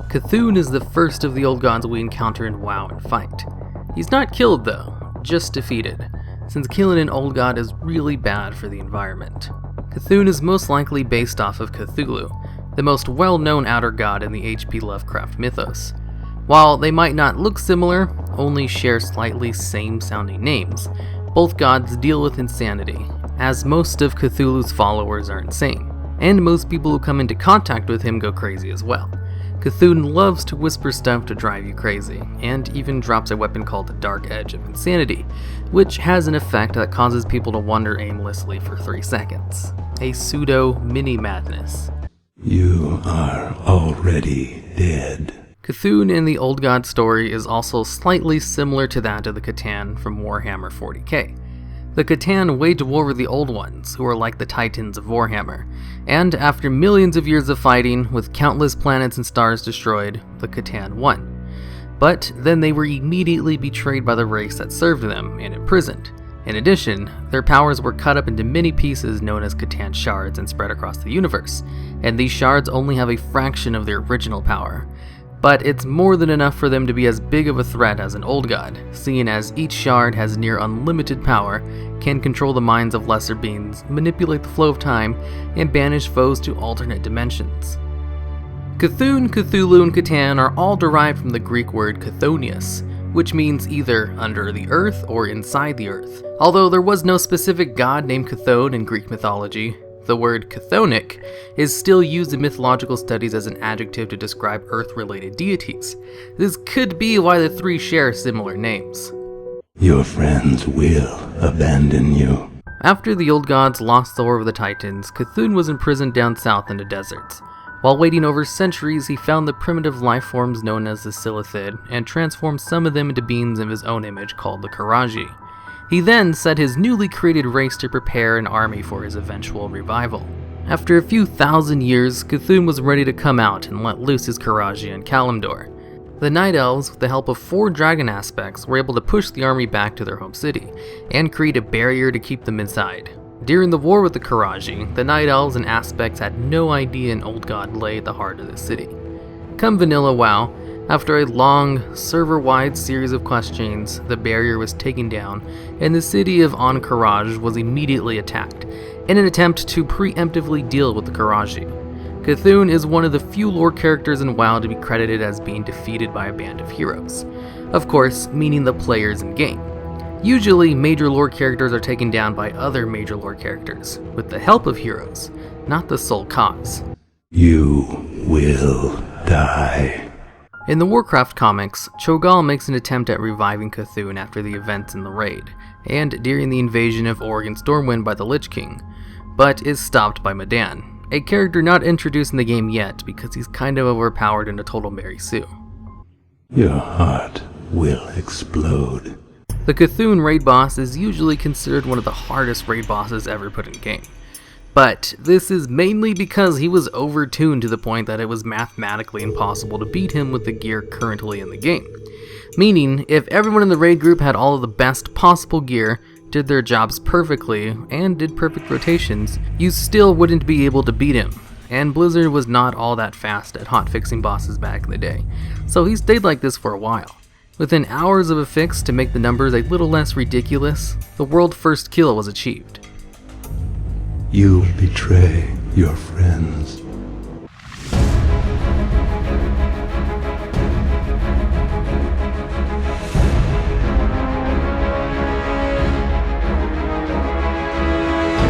Cthulhu is the first of the old gods we encounter in WoW and fight. He's not killed though, just defeated, since killing an old god is really bad for the environment. Cthulhu is most likely based off of Cthulhu, the most well-known outer god in the H.P. Lovecraft mythos. While they might not look similar, only share slightly same-sounding names, both gods deal with insanity, as most of Cthulhu's followers are insane, and most people who come into contact with him go crazy as well. Cthulhu loves to whisper stuff to drive you crazy, and even drops a weapon called the Dark Edge of Insanity, which has an effect that causes people to wander aimlessly for 3 seconds. A pseudo mini-madness. You are already dead. Cthulhu in the Old God story is also slightly similar to that of the Catan from Warhammer 40k. The Catan waged war with the Old Ones, who are like the Titans of Warhammer, and after millions of years of fighting, with countless planets and stars destroyed, the Catan won. But then they were immediately betrayed by the race that served them and imprisoned. In addition, their powers were cut up into many pieces known as Catan shards and spread across the universe, and these shards only have a fraction of their original power. But it's more than enough for them to be as big of a threat as an old god, seeing as each shard has near unlimited power, can control the minds of lesser beings, manipulate the flow of time, and banish foes to alternate dimensions. Cthulhu, Cthulhu, and Catan are all derived from the Greek word chthonius, which means either under the earth or inside the earth. Although there was no specific god named Chthon in Greek mythology, the word chthonic is still used in mythological studies as an adjective to describe earth-related deities. This could be why the three share similar names. Your friends will abandon you. After the old gods lost the war with the Titans, Cthulhu was imprisoned down south in the deserts. While waiting over centuries, he found the primitive life forms known as the Silithid and transformed some of them into beings of his own image called the Karaji. He then set his newly created race to prepare an army for his eventual revival. After a few thousand years, Cthulhu was ready to come out and let loose his Karaji in Kalimdor. The Night Elves, with the help of 4 dragon aspects, were able to push the army back to their home city, and create a barrier to keep them inside. During the war with the Karaji, the Night Elves and aspects had no idea an old god lay at the heart of the city. Come vanilla WoW, after a long, server-wide series of quest chains, the barrier was taken down, and the city of Ahn'kiraj was immediately attacked, in an attempt to preemptively deal with the Karaji. Cthulhu is one of the few lore characters in WoW to be credited as being defeated by a band of heroes. Of course, meaning the players in-game. Usually, major lore characters are taken down by other major lore characters, with the help of heroes, not the sole cause. You will die. In the Warcraft comics, Cho'Gall makes an attempt at reviving Cthulhu after the events in the raid, and during the invasion of Oregon Stormwind by the Lich King, but is stopped by Madan, a character not introduced in the game yet because he's kind of overpowered in a total Mary Sue. Your heart will explode. The Cthulhu raid boss is usually considered one of the hardest raid bosses ever put in game. But this is mainly because he was overtuned to the point that it was mathematically impossible to beat him with the gear currently in the game. Meaning, if everyone in the raid group had all of the best possible gear, did their jobs perfectly, and did perfect rotations, you still wouldn't be able to beat him. And Blizzard was not all that fast at hotfixing bosses back in the day, so he stayed like this for a while. Within hours of a fix to make the numbers a little less ridiculous, the world first kill was achieved. You betray your friends.